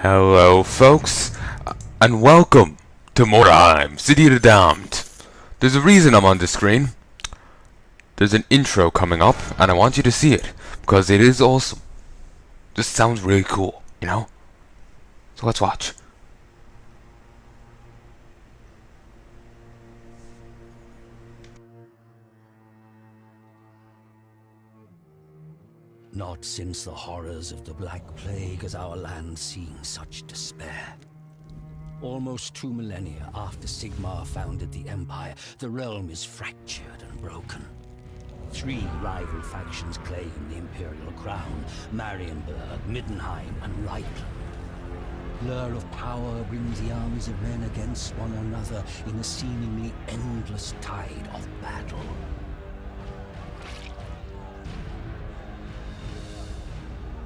Hello, folks, and welcome to Mordheim, City of the Damned. There's a reason I'm on the screen. There's an intro coming up, and I want you to see it, because it is awesome. Just sounds really cool, you know? So let's watch. Not since the horrors of the Black Plague has our land seen such despair. Almost 2 millennia after Sigmar founded the Empire, the realm is fractured and broken. 3 rival factions claim the Imperial crown: Marienburg, Middenheim, and Reichland. Blur of power brings the armies of men against one another in a seemingly endless tide of battle.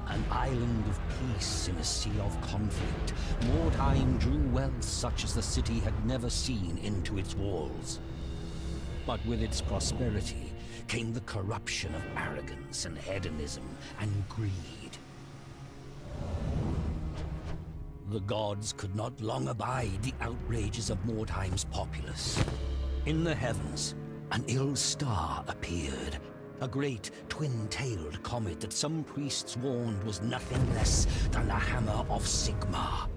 An island of peace in a sea of conflict, Mordheim drew wealth such as the city had never seen into its walls. But with its prosperity came the corruption of arrogance and hedonism and greed. The gods could not long abide the outrages of Mordheim's populace. In the heavens, an ill star appeared. A great, twin-tailed comet that some priests warned was nothing less than the hammer of Sigmar.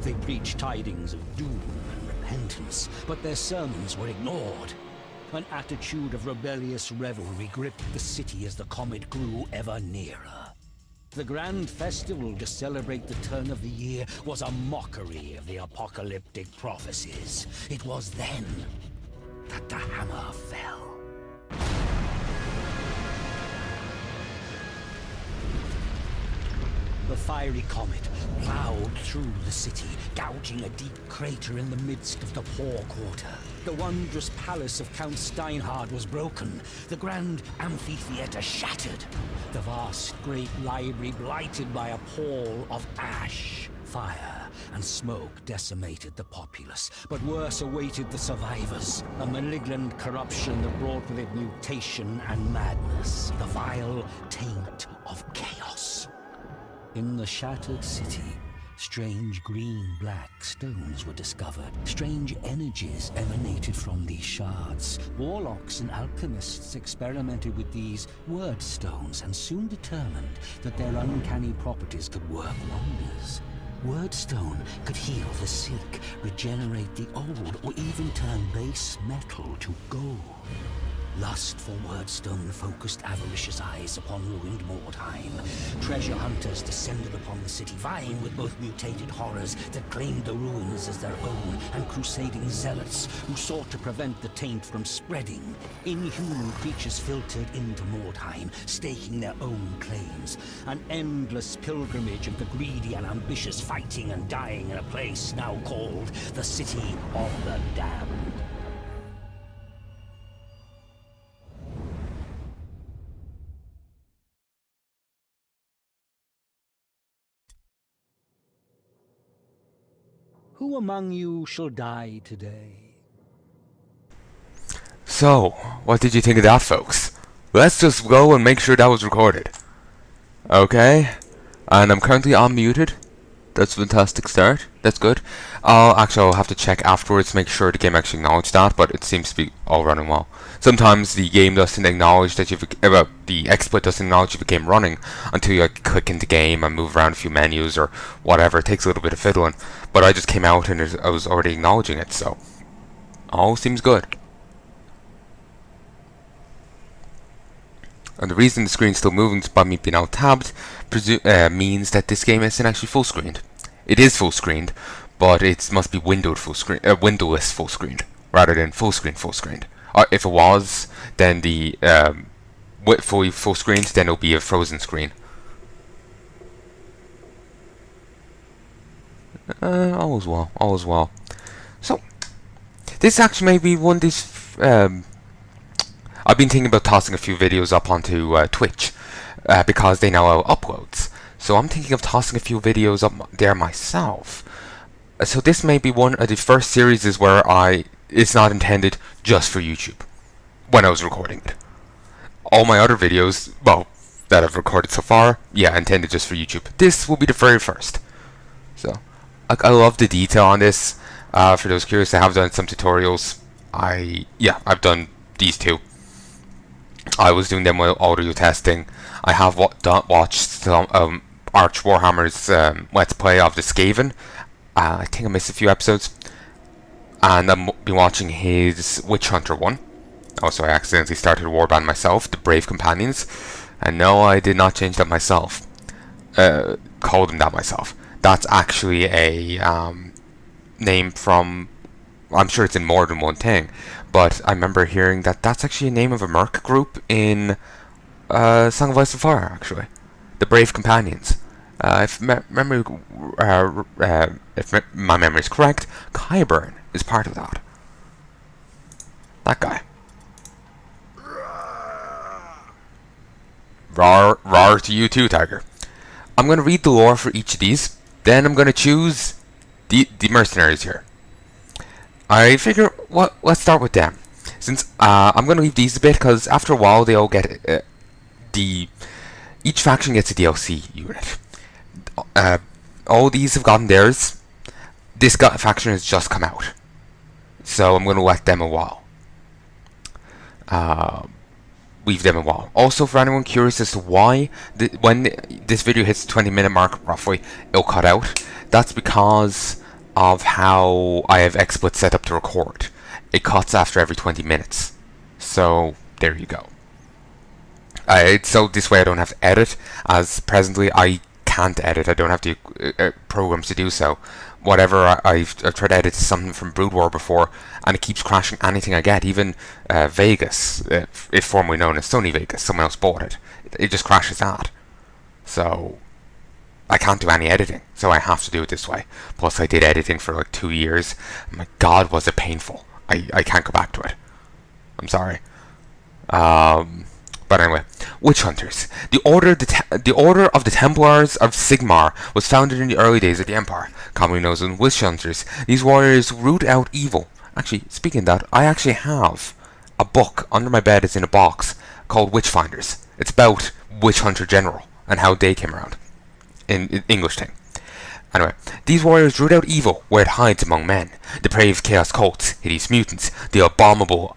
They preached tidings of doom and repentance, but their sermons were ignored. An attitude of rebellious revelry gripped the city as the comet grew ever nearer. The grand festival to celebrate the turn of the year was a mockery of the apocalyptic prophecies. It was then that the hammer fell. The fiery comet plowed through the city, gouging a deep crater in the midst of the poor quarter. The wondrous palace of Count Steinhard was broken, the grand amphitheater shattered, the vast great library blighted by a pall of ash. Fire and smoke decimated the populace, but worse awaited the survivors. A malignant corruption that brought with it mutation and madness, the vile taint of chaos. In the shattered city, strange green-black stones were discovered. Strange energies emanated from these shards. Warlocks and alchemists experimented with these word stones and soon determined that their uncanny properties could work wonders. Wordstone could heal the sick, regenerate the old, or even turn base metal to gold. Lust for Wordstone focused avaricious eyes upon ruined Mordheim. Treasure hunters descended upon the city, vying with both mutated horrors that claimed the ruins as their own, and crusading zealots who sought to prevent the taint from spreading. Inhuman creatures filtered into Mordheim, staking their own claims. An endless pilgrimage of the greedy and ambitious, fighting and dying in a place now called the City of the Damned. Who among you shall die today? So, what did you think of that, folks? Let's just go and make sure that was recorded. Okay, and I'm currently unmuted. That's a fantastic start. That's good. I'll have to check afterwards to make sure the game actually acknowledged that, but it seems to be all running well. Sometimes the game doesn't acknowledge that the exploit doesn't acknowledge if the game running until you click into game and move around a few menus or whatever. It takes a little bit of fiddling, but I just came out and I was already acknowledging it, so all seems good. And the reason the screen's still moving by me being out tabbed means that this game isn't actually full screened. It is full screened, but it must be windowless full screened rather than full screened. If it was, then the fully full screened, then it'll be a frozen screen. All is well. So this actually may be one of these. I've been thinking about tossing a few videos up onto Twitch because they now have uploads. So I'm thinking of tossing a few videos up there myself. So this may be one of the first series where it's not intended just for YouTube when I was recording it. All my other videos, well, that I've recorded so far, yeah, intended just for YouTube. This will be the very first. So, I love the detail on this. For those curious, I have done some tutorials. I've done these two. I was doing them while audio testing. I have watched some Arch Warhammer's Let's Play of the Skaven. I think I missed a few episodes. And I've been watching his Witch Hunter one. Also, I accidentally started a Warband myself, the Brave Companions. And no, I did not change that myself. Call them that myself. That's actually a name from... I'm sure it's in more than one thing. But I remember hearing that that's actually a name of a merc group in Song of Ice and Fire, actually. The Brave Companions. If my memory is correct, Kyburn is part of that. That guy. Rawr to you too, Tiger. I'm going to read the lore for each of these. Then I'm going to choose the mercenaries here. I figure, let's start with them. Since I'm going to leave these a bit, because after a while they all get each faction gets a DLC unit. All these have gotten theirs. This faction has just come out, so I'm going to let them a while. Leave them a while. Also, for anyone curious as to why when this video hits the 20-minute mark, roughly, it'll cut out. That's because of how I have XSplit set up to record. It cuts after every 20 minutes. So there you go. So this way I don't have to edit, as presently I can't edit. I don't have the programs to do so. Whatever I've tried to edit something from Brood War before, and it keeps crashing anything I get. Even Vegas, if formerly known as Sony Vegas, someone else bought it. It just crashes that. So I can't do any editing, so I have to do it this way. Plus I did editing for like 2 years. My God, was it painful. I can't go back to it. I'm sorry. But anyway, Witch Hunters. The Order of the Templars of Sigmar was founded in the early days of the Empire, commonly known as Witch Hunters. These warriors root out evil. Actually, speaking of that, I actually have a book under my bed. It's in a box called Witchfinders. It's about Witch Hunter General and how they came around in English thing. Anyway, these warriors root out evil where it hides among men. Depraved chaos cults, hideous mutants, the abominable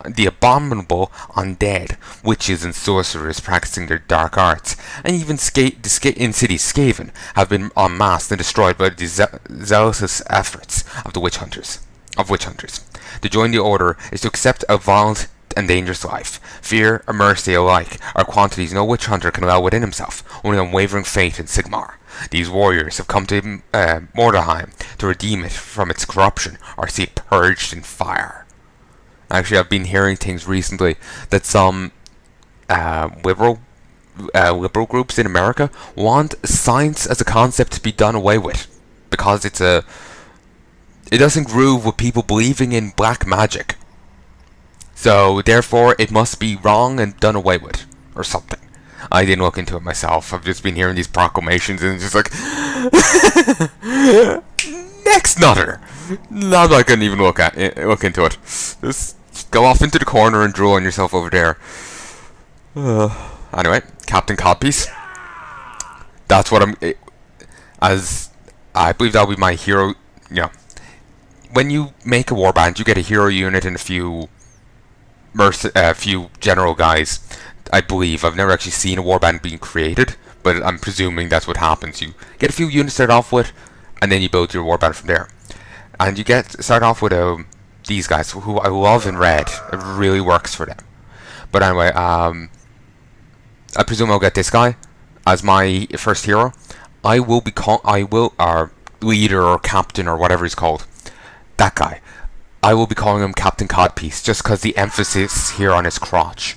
undead, witches and sorcerers practicing their dark arts, and even in cities Skaven have been unmasked and destroyed by the zealous efforts of the witch hunters. To join the order is to accept a violent and dangerous life. Fear or mercy alike are quantities no witch hunter can allow within himself, only unwavering faith in Sigmar. These warriors have come to Mordheim to redeem it from its corruption or see it purged in fire. Actually, I've been hearing things recently that some liberal groups in America want science as a concept to be done away with because it doesn't groove with people believing in black magic. So therefore, it must be wrong and done away with, or something. I didn't look into it myself. I've just been hearing these proclamations and it's just like, next nutter. I'm not gonna even look into it. Just go off into the corner and drool on yourself over there. Anyway, Captain Codpiece. That's what as I believe that'll be my hero. You know, when you make a warband, you get a hero unit and a few general guys. I believe. I've never actually seen a warband being created, but I'm presuming that's what happens. You get a few units to start off with, and then you build your warband from there. And you start off with these guys, who I love in red. It really works for them. But anyway, I presume I'll get this guy as my first hero. Our leader or captain or whatever he's called. That guy. I will be calling him Captain Codpiece, just because the emphasis here on his crotch.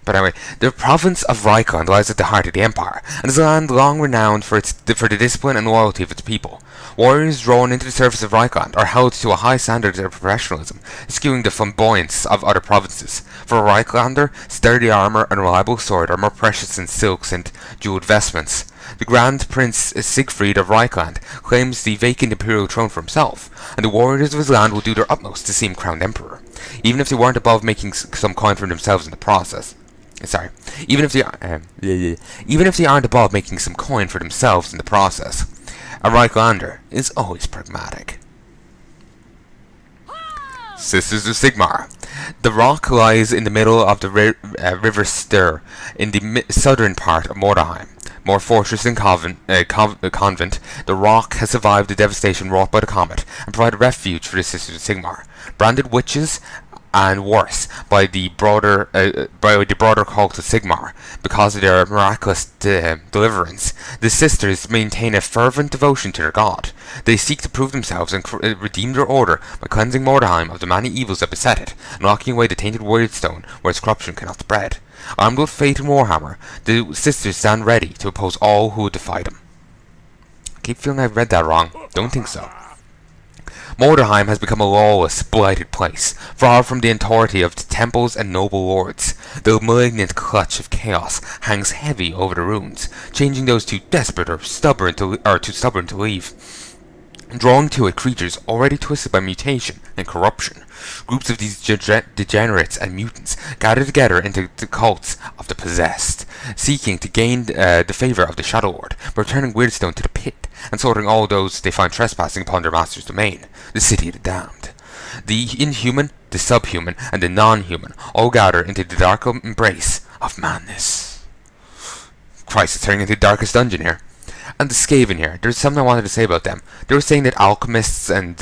But anyway, the province of Reichland lies at the heart of the empire, and is a land long renowned for the discipline and loyalty of its people. Warriors drawn into the service of Reichland are held to a high standard of professionalism, skewing the flamboyance of other provinces. For a Reichlander, sturdy armour and reliable sword are more precious than silks and jewelled vestments. The Grand Prince Siegfried of Reichland claims the vacant imperial throne for himself, and the warriors of his land will do their utmost to see him crowned emperor, even if they weren't above making some coin for themselves in the process. Even if they aren't above making some coin for themselves in the process. A Reiklander is always pragmatic. Sisters of Sigmar. The rock lies in the middle of the River Styr, in the southern part of Mordheim. More fortress than convent, the rock has survived the devastation wrought by the comet and provided refuge for the Sisters of Sigmar. Branded witches and worse by the broader cult of Sigmar because of their miraculous deliverance. The sisters maintain a fervent devotion to their god. They seek to prove themselves and redeem their order by cleansing Mordheim of the many evils that beset it, and locking away the tainted Weirdstone where its corruption cannot spread. Armed with Fate and Warhammer, the sisters stand ready to oppose all who would defy them. I keep feeling I've read that wrong. Don't think so. Mordheim has become a lawless, blighted place, far from the authority of the temples and noble lords. The malignant clutch of chaos hangs heavy over the ruins, changing those too desperate or too stubborn to leave. Drawing to it creatures already twisted by mutation and corruption. Groups of these degenerates and mutants gather together into the cults of the possessed, seeking to gain the favour of the Shadow Lord by returning Weirdstone to the pit and slaughtering all those they find trespassing upon their master's domain, the City of the Damned. The inhuman, the subhuman, and the non-human all gather into the dark embrace of madness. Christ, it's turning into the darkest dungeon here. And the Skaven here, there's something I wanted to say about them. They were saying that alchemists and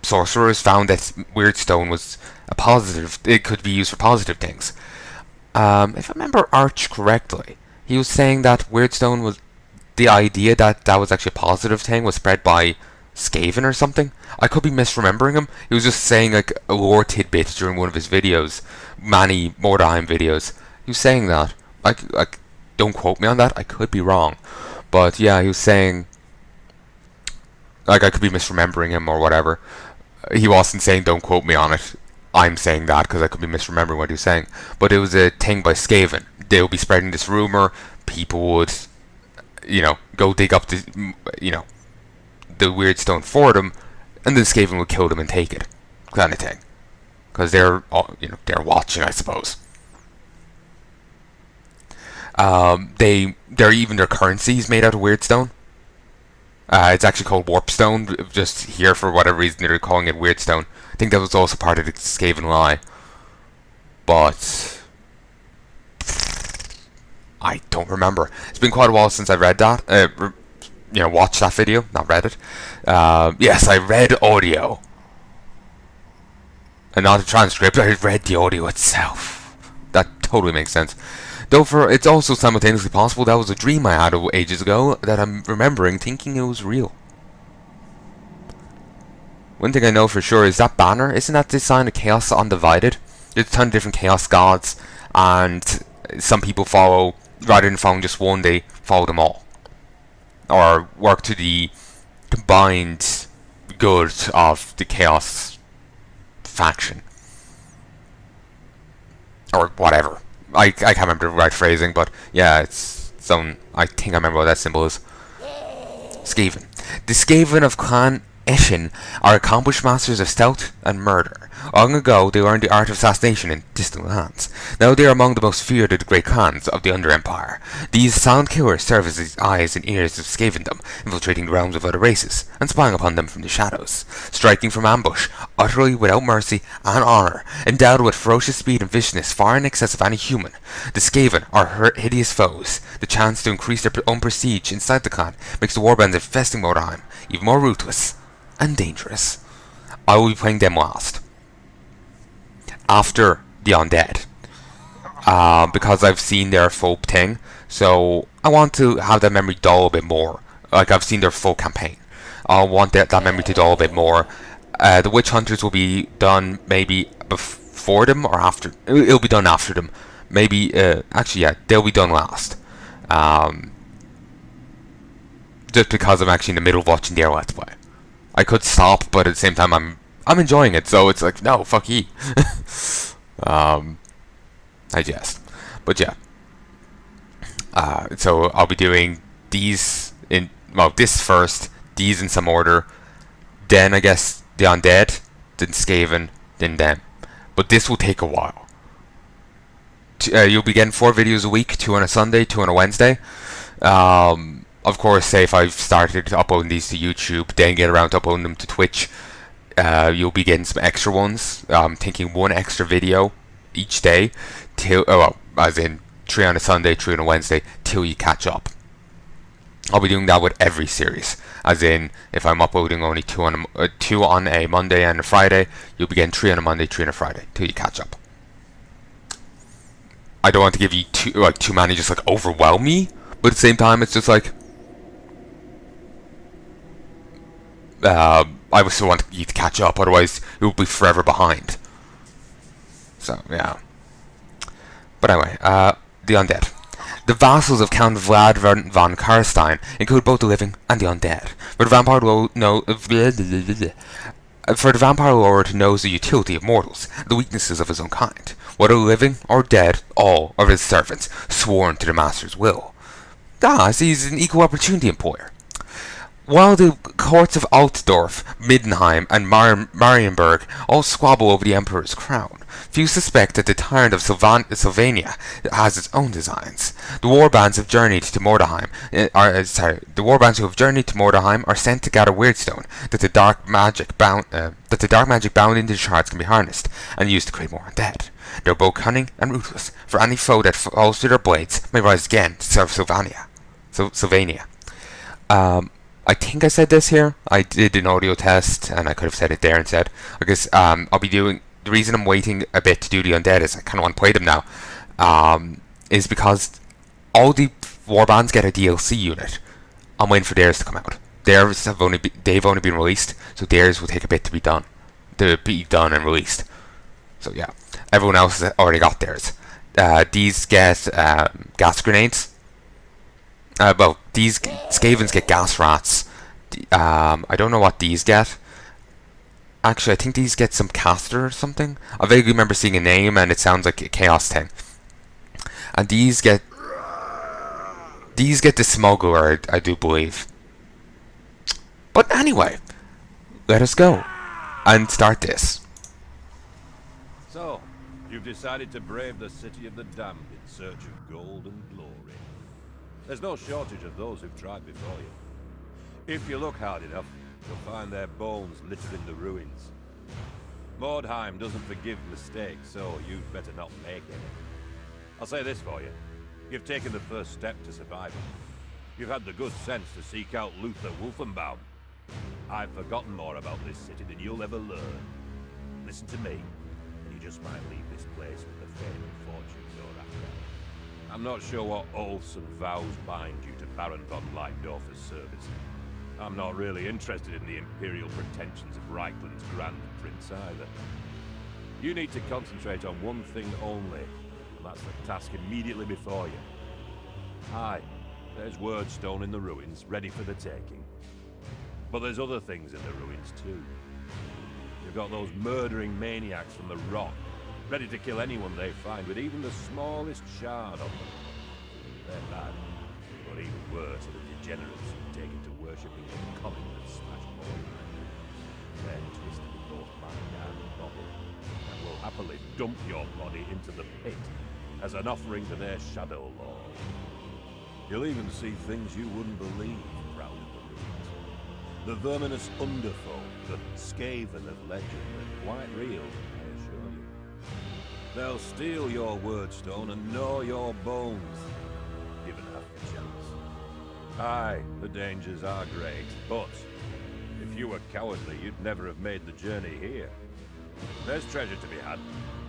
sorcerers found that Weirdstone was a positive, it could be used for positive things. If I remember Arch correctly, he was saying that Weirdstone was, the idea that that was actually a positive thing was spread by Skaven or something. I could be misremembering him. He was just saying like a lore tidbit during one of his videos, many Mordheim videos. He was saying that. Like, don't quote me on that, I could be wrong. But yeah, he was saying, like, I could be misremembering him or whatever. He wasn't saying don't quote me on it. I'm saying that because I could be misremembering what he was saying. But it was a thing by Skaven. They would be spreading this rumour. People would, go dig up the, the Weirdstone for them, and then Skaven would kill them and take it, kind of thing. Because they're, they're watching, I suppose. Their currency is made out of Weirdstone. It's actually called Warpstone. Just here for whatever reason they're calling it Weirdstone. I think that was also part of the Skaven lie. But I don't remember. It's been quite a while since I read that. Watched that video, not read it. Yes, I read audio. And not a transcript, I read the audio itself. That totally makes sense. Though it's also simultaneously possible that was a dream I had ages ago that I'm remembering thinking it was real. One thing I know for sure is that banner, isn't that the sign of Chaos Undivided? There's a ton of different Chaos gods, and some people follow, rather than following just one, they follow them all. Or work to the combined good of the Chaos faction. Or whatever. I can't remember the right phrasing, but yeah, it's some. I think I remember what that symbol is. Skaven. The Skaven of Clan Eshin are accomplished masters of stealth and murder. Long ago, they learned the art of assassination in distant lands. Now they are among the most feared of the great clans of the Under Empire. These silent killers serve as the eyes and ears of Skavendom, infiltrating the realms of other races, and spying upon them from the shadows. Striking from ambush, utterly without mercy and honour, endowed with ferocious speed and viciousness far in excess of any human, the Skaven are hideous foes. The chance to increase their own prestige inside the clan makes the Warband infesting Mordheim even more ruthless and dangerous. I will be playing them last, after the Undead, because I've seen their full thing, so I want to have that memory dull a bit more. Like, I've seen their full campaign. I want that memory to dull a bit more. The Witch Hunters will be done maybe before them or after. It'll be done after them. Maybe, actually, yeah, they'll be done last. Just because I'm actually in the middle of watching their Let's Play. I could stop, but at the same time I'm enjoying it, so it's like, no, fuck ye. I jest. But yeah. So I'll be doing these this first, these in some order, then I guess the Undead, then Skaven, then them. But this will take a while. You'll be getting 4 videos a week, 2 on a Sunday, 2 on a Wednesday. of course, say if I've started uploading these to YouTube, then get around to uploading them to Twitch, you'll be getting some extra ones. Thinking one extra video each day, till as in 3 on a Sunday, 3 on a Wednesday, till you catch up. I'll be doing that with every series. As in, if I'm uploading only two on a Monday and a Friday, you'll be getting 3 on a Monday, 3 on a Friday, till you catch up. I don't want to give you too many, just like overwhelm me, but at the same time, it's just like I would still want you to catch up, otherwise you'll be forever behind. So yeah. But anyway, the undead. The vassals of Count Vlad von Karstein include both the living and the undead. For the vampire lord knows the utility of mortals, the weaknesses of his own kind, whether living or dead, all of his servants, sworn to the master's will. So he's an equal opportunity employer. While the courts of Altdorf, Middenheim, and Marienburg all squabble over the emperor's crown, few suspect that the tyrant of Sylvania has its own designs. The warbands have journeyed to Mordheim. The warbands who have journeyed to Mordheim are sent to gather Weirdstone, that the dark magic bound into the shards can be harnessed and used to create more undead. They are both cunning and ruthless, for any foe that falls to their blades may rise again to serve Sylvania. I think I said this here. I did an audio test, and I could have said it there instead. I guess I'll be doing. The reason I'm waiting a bit to do the undead is I kind of want to play them now. Is because all the warbands get a DLC unit. I'm waiting for theirs to come out. Theirs they've only been released, so theirs will take a bit to be done and released. So yeah, everyone else has already got theirs. These get gas grenades. These Skavens get gas rats. I don't know what these get. Actually, I think these get some caster or something. I vaguely remember seeing a name, and it sounds like a chaos thing. And these get the smuggler, I do believe. But anyway, let us go and start this. So, you've decided to brave the city of the damned in search of gold and glory. There's no shortage of those who've tried before you. If you look hard enough, you'll find their bones littering the ruins. Mordheim doesn't forgive mistakes, so you'd better not make any. I'll say this for you. You've taken the first step to survival. You've had the good sense to seek out Luther Wolfenbaum. I've forgotten more about this city than you'll ever learn. Listen to me, and you just might leave this place with the fame and fortune you're after. I'm not sure what oaths and vows bind you to Baron von Leibdorfer's service. I'm not really interested in the imperial pretensions of Reichland's Grand Prince either. You need to concentrate on one thing only, and that's the task immediately before you. Aye, there's Wyrdstone in the ruins, ready for the taking. But there's other things in the ruins too. You've got those murdering maniacs from the Rock, ready to kill anyone they find with even the smallest shard on them. They're bad, but even worse are the degenerates who've taken to worshipping the comet that smashed Mordheim. They're twisted in both mind and body, and will happily dump your body into the pit as an offering to their shadow lord. You'll even see things you wouldn't believe round the ruins. The verminous underfold, the Skaven of legend, are quite real, I assure you. They'll steal your Wyrdstone and gnaw your bones, given half the chance. Aye, the dangers are great, but if you were cowardly, you'd never have made the journey here. There's treasure to be had,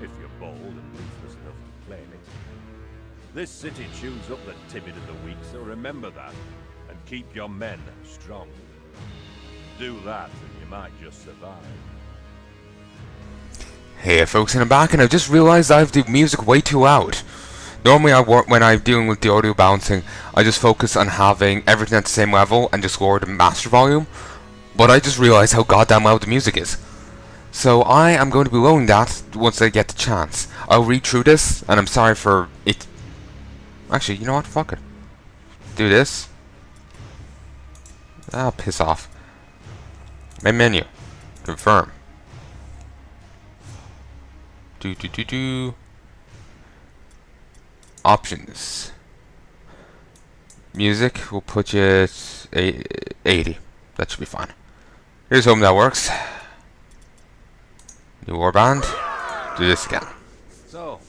if you're bold and ruthless enough to claim it. This city chews up the timid and the weak, so remember that, and keep your men strong. Do that, and you might just survive. Hey folks, and I'm back, and I just realized I have the music way too loud. Normally when I'm dealing with the audio balancing, I just focus on having everything at the same level and just lower the master volume, but I just realized how goddamn loud the music is. So I am going to be lowering that once I get the chance. I'll read through this, and I'm sorry for it. Actually, you know what, fuck it. Do this. Ah, piss off. Main menu. Confirm. Options. Music, we'll put you at 80. That should be fine. Here's hoping that works. New Warband. Do this again. So,